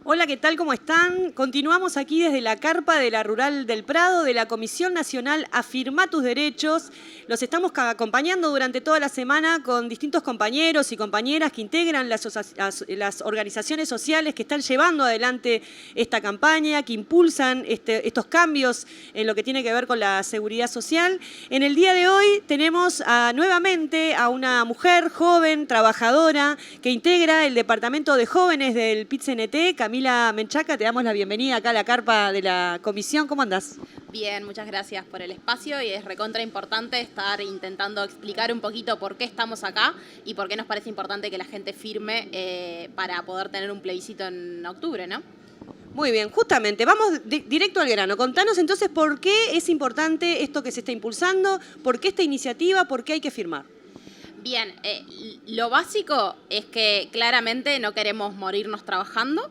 Hola, ¿qué tal? ¿Cómo están? Continuamos aquí desde la carpa de la Rural del Prado, de la Comisión Nacional Afirma Tus Derechos. Los estamos acompañando durante toda la semana con distintos compañeros y compañeras que integran las organizaciones sociales que están llevando adelante esta campaña, que impulsan estos cambios en lo que tiene que ver con la seguridad social. En el día de hoy tenemos nuevamente a una mujer joven, trabajadora, que integra el Departamento de Jóvenes del PIT-CNT, Camila Menchaca. Te damos la bienvenida acá a la carpa de la comisión. ¿Cómo andás? Bien, muchas gracias por el espacio y es recontra importante estar intentando explicar un poquito por qué estamos acá y por qué nos parece importante que la gente firme para poder tener un plebiscito en octubre, ¿no? Muy bien, justamente, vamos directo al grano. Contanos entonces por qué es importante esto que se está impulsando, por qué esta iniciativa, por qué hay que firmar. Bien, lo básico es que claramente no queremos morirnos trabajando,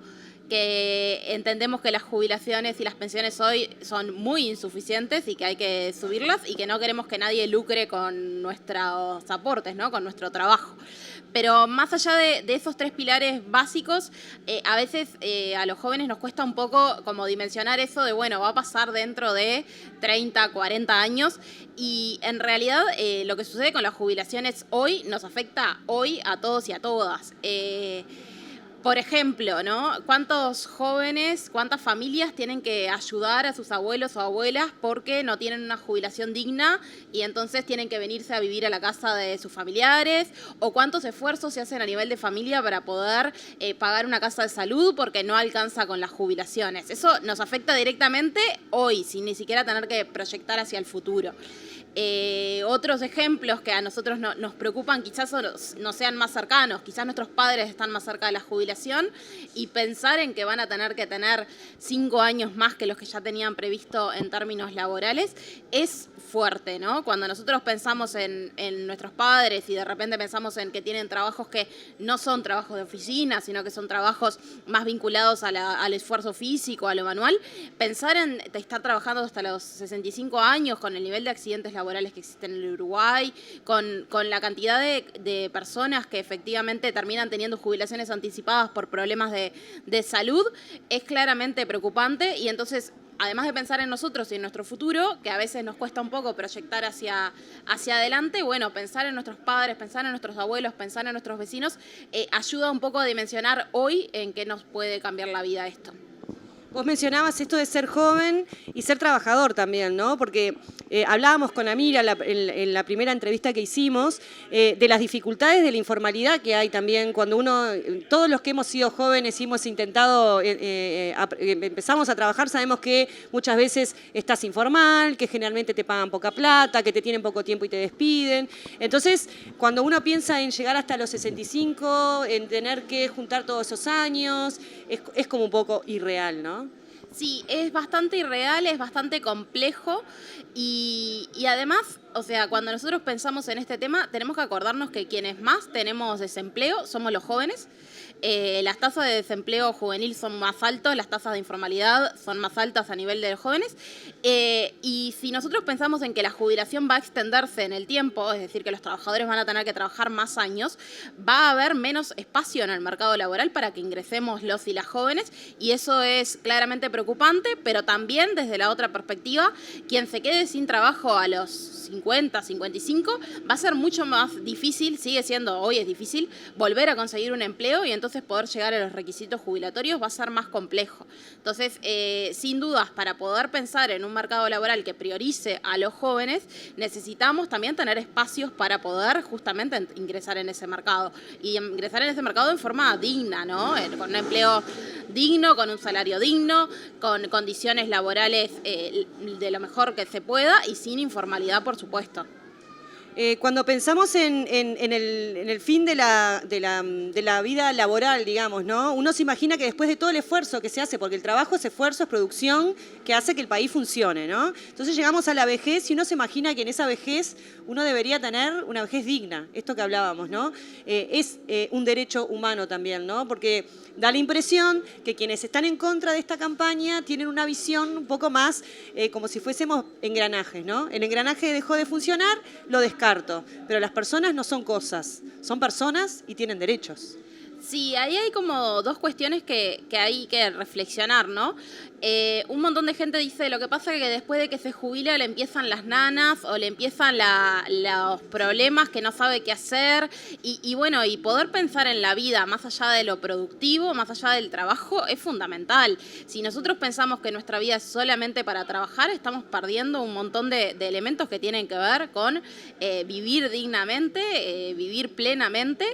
que entendemos que las jubilaciones y las pensiones hoy son muy insuficientes y que hay que subirlas y que no queremos que nadie lucre con nuestros aportes, ¿no? Con nuestro trabajo. Pero más allá de esos tres pilares básicos, a veces a los jóvenes nos cuesta un poco como dimensionar eso de, bueno, va a pasar dentro de 30, 40 años y en realidad lo que sucede con las jubilaciones hoy nos afecta hoy a todos y a todas. Por ejemplo, ¿no? ¿Cuántos jóvenes, cuántas familias tienen que ayudar a sus abuelos o abuelas porque no tienen una jubilación digna y entonces tienen que venirse a vivir a la casa de sus familiares? ¿O cuántos esfuerzos se hacen a nivel de familia para poder pagar una casa de salud porque no alcanza con las jubilaciones? Eso nos afecta directamente hoy, sin ni siquiera tener que proyectar hacia el futuro. Otros ejemplos que a nosotros nos preocupan quizás no sean más cercanos, quizás nuestros padres están más cerca de la jubilación y pensar en que van a tener que tener 5 años más que los que ya tenían previsto en términos laborales es fuerte, ¿no? Cuando nosotros pensamos en nuestros padres y de repente pensamos en que tienen trabajos que no son trabajos de oficina, sino que son trabajos más vinculados al esfuerzo físico, a lo manual, pensar en estar trabajando hasta los 65 años con el nivel de accidentes laborales que existen en el Uruguay, con la cantidad de personas que efectivamente terminan teniendo jubilaciones anticipadas por problemas de salud, es claramente preocupante y entonces, además de pensar en nosotros y en nuestro futuro, que a veces nos cuesta un poco proyectar hacia adelante, bueno, pensar en nuestros padres, pensar en nuestros abuelos, pensar en nuestros vecinos, ayuda un poco a dimensionar hoy en qué nos puede cambiar la vida esto. Vos mencionabas esto de ser joven y ser trabajador también, ¿no? Porque hablábamos con Amira en la primera entrevista que hicimos de las dificultades de la informalidad que hay también cuando todos los que hemos sido jóvenes y hemos intentado, empezamos a trabajar, sabemos que muchas veces estás informal, que generalmente te pagan poca plata, que te tienen poco tiempo y te despiden. Entonces, cuando uno piensa en llegar hasta los 65, en tener que juntar todos esos años, es como un poco irreal, ¿no? Sí, es bastante irreal, es bastante complejo y además, o sea, cuando nosotros pensamos en este tema, tenemos que acordarnos que quienes más tenemos desempleo somos los jóvenes. Las tasas de desempleo juvenil son más altas, las tasas de informalidad son más altas a nivel de los jóvenes. Y si nosotros pensamos en que la jubilación va a extenderse en el tiempo, es decir, que los trabajadores van a tener que trabajar más años, va a haber menos espacio en el mercado laboral para que ingresemos los y las jóvenes y eso es claramente preocupante, pero también desde la otra perspectiva, quien se quede sin trabajo a los 50, 55, va a ser mucho más difícil, sigue siendo, hoy es difícil, volver a conseguir un empleo y entonces poder llegar a los requisitos jubilatorios va a ser más complejo. Entonces, sin dudas, para poder pensar en un mercado laboral que priorice a los jóvenes, necesitamos también tener espacios para poder justamente ingresar en ese mercado y ingresar en ese mercado en forma digna, ¿no? Con un empleo digno, con un salario digno, con condiciones laborales de lo mejor que se pueda y sin informalidad, por supuesto. Cuando pensamos en el fin de la vida laboral, digamos, ¿no? Uno se imagina que después de todo el esfuerzo que se hace, porque el trabajo es esfuerzo, es producción, que hace que el país funcione, ¿no? Entonces llegamos a la vejez y uno se imagina que en esa vejez uno debería tener una vejez digna, esto que hablábamos, ¿no? Es un derecho humano también, ¿no? Porque da la impresión que quienes están en contra de esta campaña tienen una visión un poco más como si fuésemos engranajes, ¿no? El engranaje dejó de funcionar, lo descarto, pero las personas no son cosas, son personas y tienen derechos. Sí, ahí hay como dos cuestiones que hay que reflexionar, ¿no? Un montón de gente dice, lo que pasa es que después de que se jubila le empiezan las nanas o le empiezan los problemas que no sabe qué hacer y bueno, y poder pensar en la vida más allá de lo productivo, más allá del trabajo, es fundamental. Si nosotros pensamos que nuestra vida es solamente para trabajar, estamos perdiendo un montón de elementos que tienen que ver con vivir dignamente, vivir plenamente,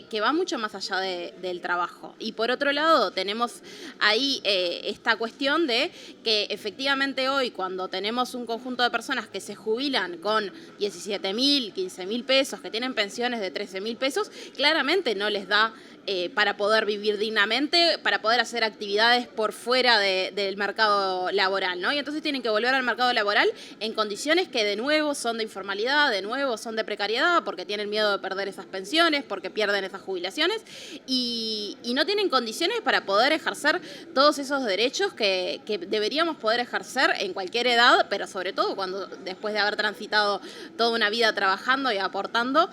que va mucho más allá del trabajo. Y por otro lado, tenemos ahí esta cuestión de que efectivamente hoy, cuando tenemos un conjunto de personas que se jubilan con 17.000, 15.000 pesos, que tienen pensiones de 13.000 pesos, claramente no les da para poder vivir dignamente, para poder hacer actividades por fuera del mercado laboral, ¿no? Y entonces tienen que volver al mercado laboral en condiciones que de nuevo son de informalidad, de nuevo son de precariedad, porque tienen miedo de perder esas pensiones, porque pierden esas jubilaciones y no tienen condiciones para poder ejercer todos esos derechos que deberíamos poder ejercer en cualquier edad, pero sobre todo cuando después de haber transitado toda una vida trabajando y aportando,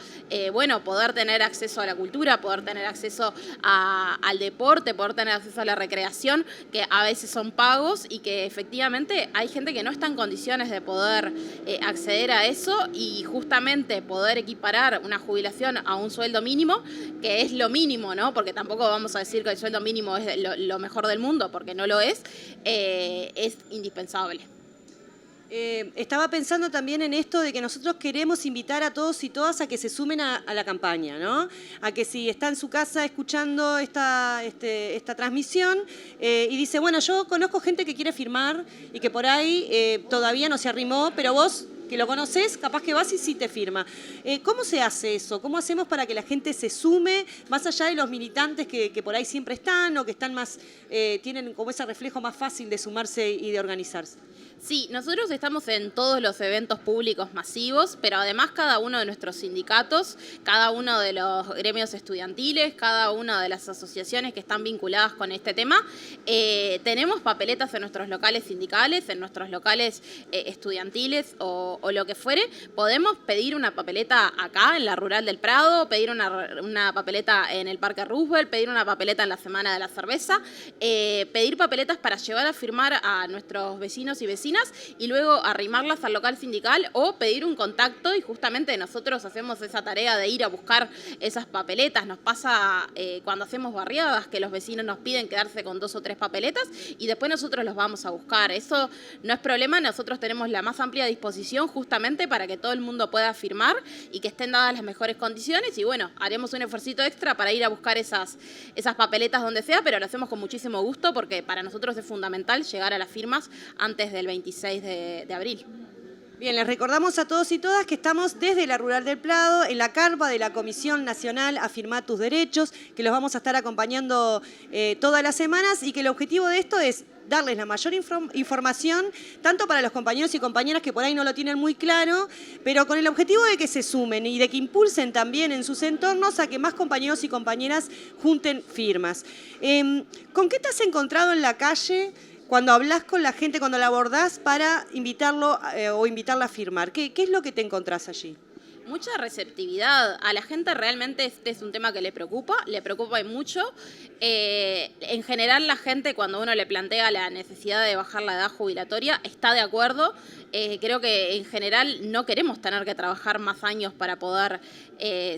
bueno, poder tener acceso a la cultura, poder tener acceso al deporte, poder tener acceso a la recreación, que a veces son pagos y que efectivamente hay gente que no está en condiciones de poder acceder a eso y justamente poder equiparar una jubilación a un sueldo mínimo, que es lo mínimo, ¿no? Porque tampoco vamos a decir que el sueldo mínimo es lo mejor del mundo, porque no lo es indispensable. Estaba pensando también en esto de que nosotros queremos invitar a todos y todas a que se sumen a la campaña, ¿no? A que si está en su casa escuchando esta transmisión y dice, bueno, yo conozco gente que quiere firmar y que por ahí todavía no se arrimó, pero vos que lo conoces, capaz que vas y sí te firma. ¿Cómo se hace eso? ¿Cómo hacemos para que la gente se sume, más allá de los militantes que por ahí siempre están o que están más, tienen como ese reflejo más fácil de sumarse y de organizarse? Sí, nosotros estamos en todos los eventos públicos masivos, pero además cada uno de nuestros sindicatos, cada uno de los gremios estudiantiles, cada una de las asociaciones que están vinculadas con este tema, tenemos papeletas en nuestros locales sindicales, en nuestros locales estudiantiles o lo que fuere. Podemos pedir una papeleta acá en la Rural del Prado, pedir una papeleta en el Parque Roosevelt, pedir una papeleta en la Semana de la Cerveza, pedir papeletas para llevar a firmar a nuestros vecinos y vecinas y luego arrimarlas al local sindical o pedir un contacto y justamente nosotros hacemos esa tarea de ir a buscar esas papeletas. Nos pasa cuando hacemos barriadas que los vecinos nos piden quedarse con 2 o 3 papeletas y después nosotros los vamos a buscar. Eso no es problema, nosotros tenemos la más amplia disposición justamente para que todo el mundo pueda firmar y que estén dadas las mejores condiciones y bueno, haremos un esfuercito extra para ir a buscar esas papeletas donde sea, pero lo hacemos con muchísimo gusto porque para nosotros es fundamental llegar a las firmas antes del 26 de abril. Bien, les recordamos a todos y todas que estamos desde la Rural del Prado, en la carpa de la Comisión Nacional Afirmá tus Derechos, que los vamos a estar acompañando todas las semanas y que el objetivo de esto es darles la mayor información, tanto para los compañeros y compañeras que por ahí no lo tienen muy claro, pero con el objetivo de que se sumen y de que impulsen también en sus entornos a que más compañeros y compañeras junten firmas. ¿Con qué te has encontrado en la calle cuando hablas con la gente, cuando la abordás para invitarlo o invitarla a firmar? ¿Qué es lo que te encontrás allí? Mucha receptividad. A la gente realmente este es un tema que le preocupa y mucho. En general la gente cuando uno le plantea la necesidad de bajar la edad jubilatoria está de acuerdo. Creo que en general no queremos tener que trabajar más años para poder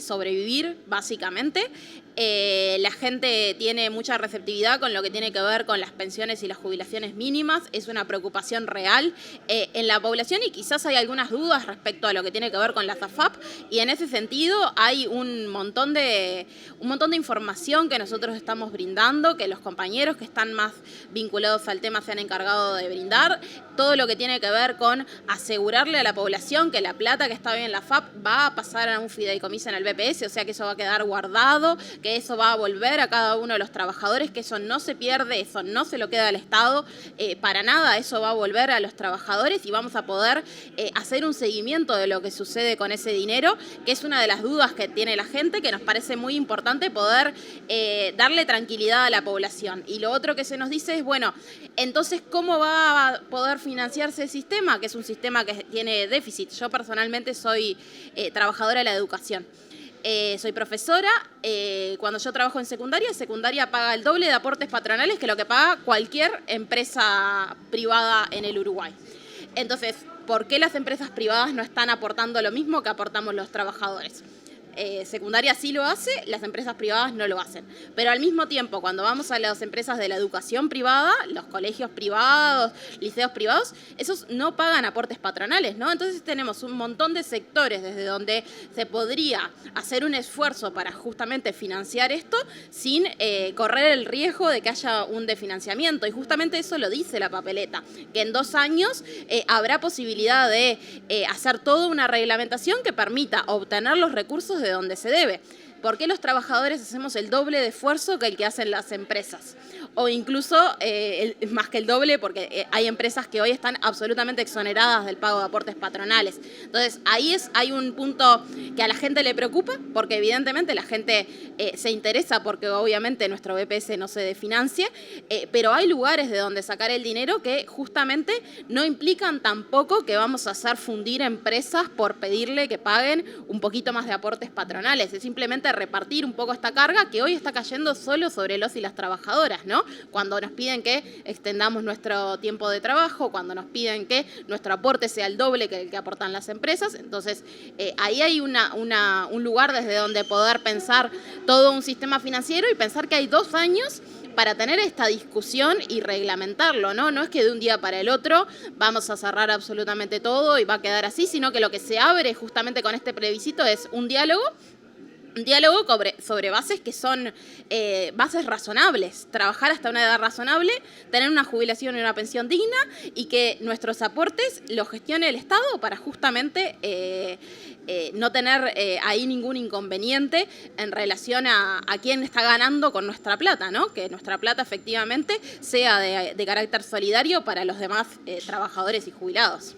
sobrevivir, básicamente. La gente tiene mucha receptividad con lo que tiene que ver con las pensiones y las jubilaciones mínimas. Es una preocupación real en la población y quizás hay algunas dudas respecto a lo que tiene que ver con las AFAP y en ese sentido hay un montón de información que nosotros estamos brindando, que los compañeros que están más vinculados al tema se han encargado de brindar. Todo lo que tiene que ver con asegurarle a la población que la plata que está hoy en la AFAP va a pasar a un fideicomiso en el BPS, o sea que eso va a quedar guardado, que eso va a volver a cada uno de los trabajadores, que eso no se pierde, eso no se lo queda al Estado, para nada, eso va a volver a los trabajadores y vamos a poder hacer un seguimiento de lo que sucede con ese dinero, que es una de las dudas que tiene la gente, que nos parece muy importante poder darle tranquilidad a la población. Y lo otro que se nos dice es, bueno, entonces, ¿cómo va a poder financiarse el sistema? Que es un sistema que tiene déficit. Yo personalmente soy trabajadora de la educación. Soy profesora. Cuando yo trabajo en secundaria paga el doble de aportes patronales que lo que paga cualquier empresa privada en el Uruguay. Entonces, ¿por qué las empresas privadas no están aportando lo mismo que aportamos los trabajadores? Secundaria sí lo hace, las empresas privadas no lo hacen. Pero al mismo tiempo, cuando vamos a las empresas de la educación privada, los colegios privados, liceos privados, esos no pagan aportes patronales, ¿no? Entonces tenemos un montón de sectores desde donde se podría hacer un esfuerzo para justamente financiar esto sin correr el riesgo de que haya un desfinanciamiento. Y justamente eso lo dice la papeleta, que en 2 años habrá posibilidad de hacer toda una reglamentación que permita obtener los recursos de donde se debe. ¿Por qué los trabajadores hacemos el doble de esfuerzo que el que hacen las empresas? O incluso más que el doble, porque hay empresas que hoy están absolutamente exoneradas del pago de aportes patronales. Entonces, hay un punto que a la gente le preocupa, porque evidentemente la gente se interesa porque obviamente nuestro BPS no se desfinancie, pero hay lugares de donde sacar el dinero que justamente no implican tampoco que vamos a hacer fundir empresas por pedirle que paguen un poquito más de aportes patronales. Es simplemente repartir un poco esta carga que hoy está cayendo solo sobre los y las trabajadoras, ¿no? Cuando nos piden que extendamos nuestro tiempo de trabajo, cuando nos piden que nuestro aporte sea el doble que el que aportan las empresas. Entonces, ahí hay un lugar desde donde poder pensar todo un sistema financiero y pensar que hay 2 años para tener esta discusión y reglamentarlo, ¿no? No es que de un día para el otro vamos a cerrar absolutamente todo y va a quedar así, sino que lo que se abre justamente con este plebiscito es un diálogo sobre bases que son bases razonables, trabajar hasta una edad razonable, tener una jubilación y una pensión digna y que nuestros aportes los gestione el Estado para justamente no tener ahí ningún inconveniente en relación a quién está ganando con nuestra plata, ¿no? Que nuestra plata efectivamente sea de carácter solidario para los demás trabajadores y jubilados.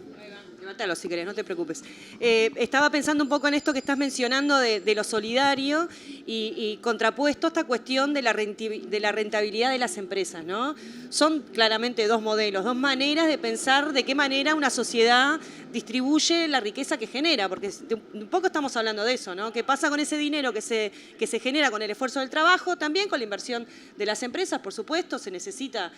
Levantalo si querés, no te preocupes. Estaba pensando un poco en esto que estás mencionando de lo solidario y contrapuesto a esta cuestión de la rentabilidad de las empresas, ¿no? Son claramente 2 modelos, 2 maneras de pensar de qué manera una sociedad distribuye la riqueza que genera, porque un poco estamos hablando de eso, ¿no? ¿Qué pasa con ese dinero que se genera con el esfuerzo del trabajo? También con la inversión de las empresas, por supuesto, se necesita.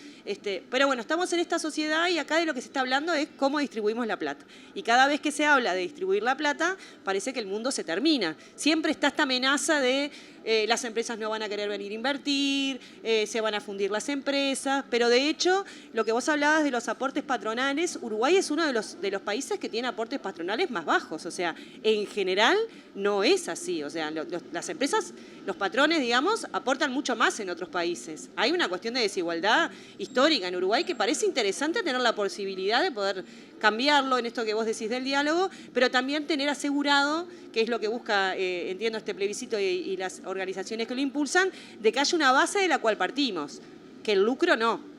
Pero bueno, estamos en esta sociedad y acá de lo que se está hablando es cómo distribuimos la plata. Y cada vez que se habla de distribuir la plata, parece que el mundo se termina. Siempre está esta amenaza de las empresas no van a querer venir a invertir, se van a fundir las empresas, pero de hecho, lo que vos hablabas de los aportes patronales, Uruguay es uno de los países que tiene aportes patronales más bajos, o sea, en general no es así, o sea, las empresas, los patrones, digamos, aportan mucho más en otros países. Hay una cuestión de desigualdad histórica en Uruguay que parece interesante tener la posibilidad de poder cambiarlo en esto que vos decís del diálogo, pero también tener asegurado, que es lo que busca, entiendo, este plebiscito y las organizaciones que lo impulsan, de que haya una base de la cual partimos, que el lucro no.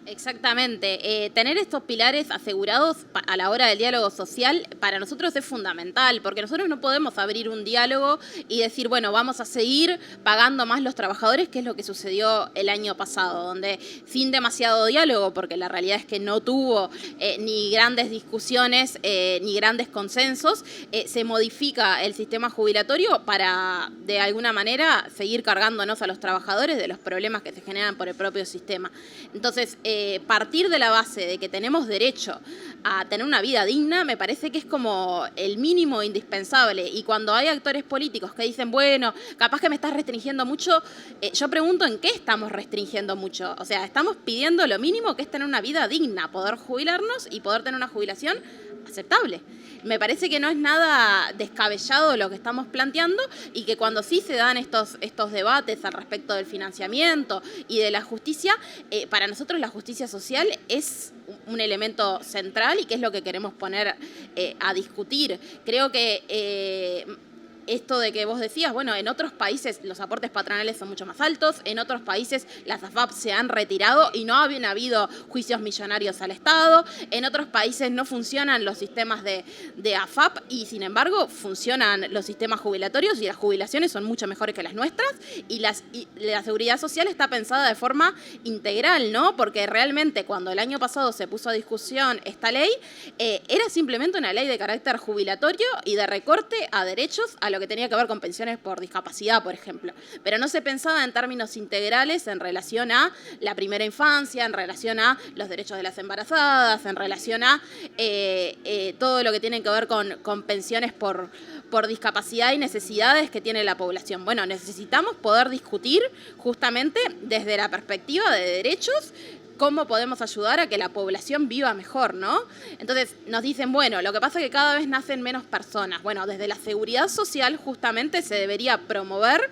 Exactamente. Tener estos pilares asegurados a la hora del diálogo social para nosotros es fundamental, porque nosotros no podemos abrir un diálogo y decir, bueno, vamos a seguir pagando más los trabajadores, que es lo que sucedió el año pasado, donde sin demasiado diálogo, porque la realidad es que no tuvo ni grandes discusiones ni grandes consensos, se modifica el sistema jubilatorio para, de alguna manera, seguir cargándonos a los trabajadores de los problemas que se generan por el propio sistema. Entonces, partir de la base de que tenemos derecho a tener una vida digna me parece que es como el mínimo indispensable, y cuando hay actores políticos que dicen, bueno, capaz que me estás restringiendo mucho, yo pregunto en qué estamos restringiendo mucho. O sea, estamos pidiendo lo mínimo, que es tener una vida digna, poder jubilarnos y poder tener una jubilación aceptable. Me parece que no es nada descabellado lo que estamos planteando, y que cuando sí se dan estos debates al respecto del financiamiento y de la justicia, para nosotros la justicia social es un elemento central y que es lo que queremos poner a discutir. Creo que esto de que vos decías, bueno, en otros países los aportes patronales son mucho más altos, en otros países las AFAP se han retirado y no habían habido juicios millonarios al Estado, en otros países no funcionan los sistemas de AFAP y sin embargo funcionan los sistemas jubilatorios y las jubilaciones son mucho mejores que las nuestras, y la seguridad social está pensada de forma integral, ¿no? Porque realmente cuando el año pasado se puso a discusión esta ley, era simplemente una ley de carácter jubilatorio y de recorte a derechos a lo que tenía que ver con pensiones por discapacidad, por ejemplo. Pero no se pensaba en términos integrales en relación a la primera infancia, en relación a los derechos de las embarazadas, en relación a todo lo que tiene que ver con pensiones por discapacidad y necesidades que tiene la población. Bueno, necesitamos poder discutir justamente desde la perspectiva de derechos cómo podemos ayudar a que la población viva mejor, ¿no? Entonces nos dicen, bueno, lo que pasa es que cada vez nacen menos personas. Bueno, desde la seguridad social justamente se debería promover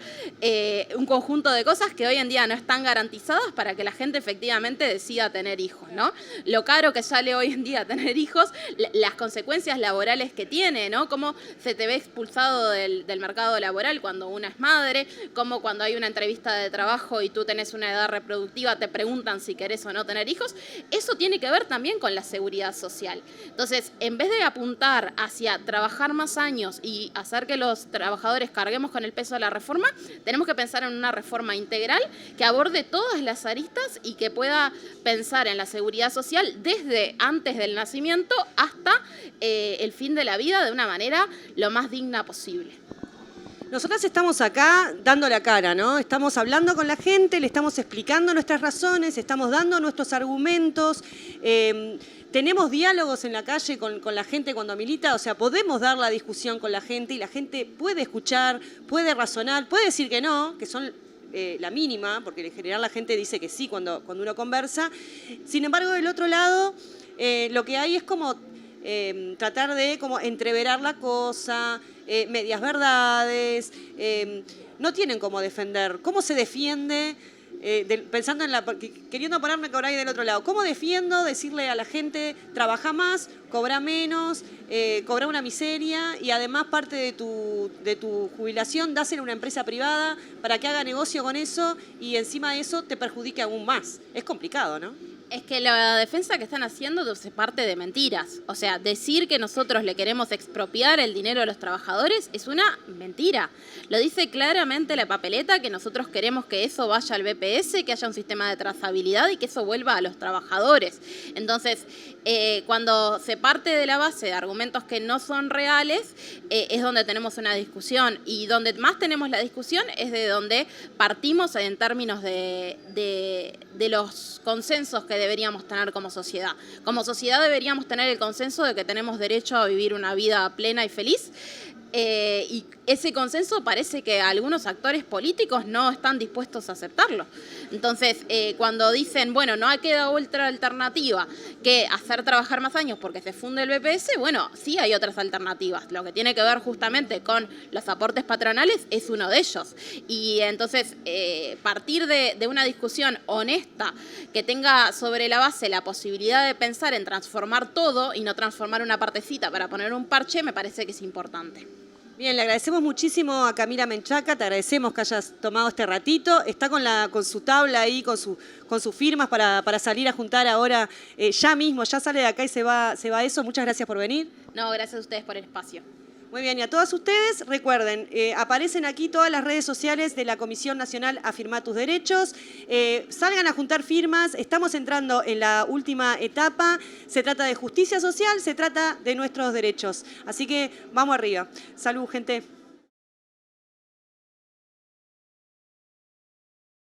un conjunto de cosas que hoy en día no están garantizadas para que la gente efectivamente decida tener hijos, ¿no? Lo caro que sale hoy en día tener hijos, las consecuencias laborales que tiene, ¿no? Cómo se te ve expulsado del mercado laboral cuando una es madre, cómo cuando hay una entrevista de trabajo y tú tenés una edad reproductiva te preguntan si querés o no tener hijos. Eso tiene que ver también con la seguridad social. Entonces, en vez de apuntar hacia trabajar más años y hacer que los trabajadores carguemos con el peso de la reforma, tenemos que pensar en una reforma integral que aborde todas las aristas y que pueda pensar en la seguridad social desde antes del nacimiento hasta el fin de la vida de una manera lo más digna posible. Nosotras estamos acá dando la cara, ¿no? Estamos hablando con la gente, le estamos explicando nuestras razones, estamos dando nuestros argumentos, tenemos diálogos en la calle con la gente cuando milita, o sea, podemos dar la discusión con la gente y la gente puede escuchar, puede razonar, puede decir que no, que son la mínima, porque en general la gente dice que sí cuando uno conversa. Sin embargo, del otro lado, lo que hay es como tratar de como entreverar la cosa, medias verdades, no tienen cómo defender. ¿Cómo se defiende? Pensando en queriendo ponerme por ahí del otro lado. ¿Cómo defiendo decirle a la gente, trabaja más, cobra menos, cobra una miseria y además parte de tu jubilación dásela a una empresa privada para que haga negocio con eso y encima de eso te perjudique aún más? Es complicado, ¿no? Es que la defensa que están haciendo se parte de mentiras. O sea, decir que nosotros le queremos expropiar el dinero a los trabajadores es una mentira. Lo dice claramente la papeleta que nosotros queremos que eso vaya al BPS, que haya un sistema de trazabilidad y que eso vuelva a los trabajadores. Entonces, cuando se parte de la base de argumentos que no son reales, es donde tenemos una discusión. Y donde más tenemos la discusión es de donde partimos en términos de los consensos que deberíamos tener como sociedad. Como sociedad deberíamos tener el consenso de que tenemos derecho a vivir una vida plena y feliz. Y ese consenso parece que algunos actores políticos no están dispuestos a aceptarlo. Entonces, cuando dicen, bueno, no ha quedado otra alternativa que hacer trabajar más años porque se funde el BPS, bueno, sí hay otras alternativas. Lo que tiene que ver justamente con los aportes patronales es uno de ellos. Y entonces, partir de una discusión honesta que tenga sobre la base la posibilidad de pensar en transformar todo y no transformar una partecita para poner un parche, me parece que es importante. Bien, le agradecemos muchísimo a Camila Menchaca, te agradecemos que hayas tomado este ratito. Está con su tabla ahí, con sus firmas para salir a juntar ahora ya mismo, ya sale de acá y se va eso. Muchas gracias por venir. No, gracias a ustedes por el espacio. Muy bien, y a todas ustedes, recuerden, aparecen aquí todas las redes sociales de la Comisión Nacional Afirmá tus Derechos. Salgan a juntar firmas, estamos entrando en la última etapa. Se trata de justicia social, se trata de nuestros derechos. Así que vamos arriba. Salud, gente.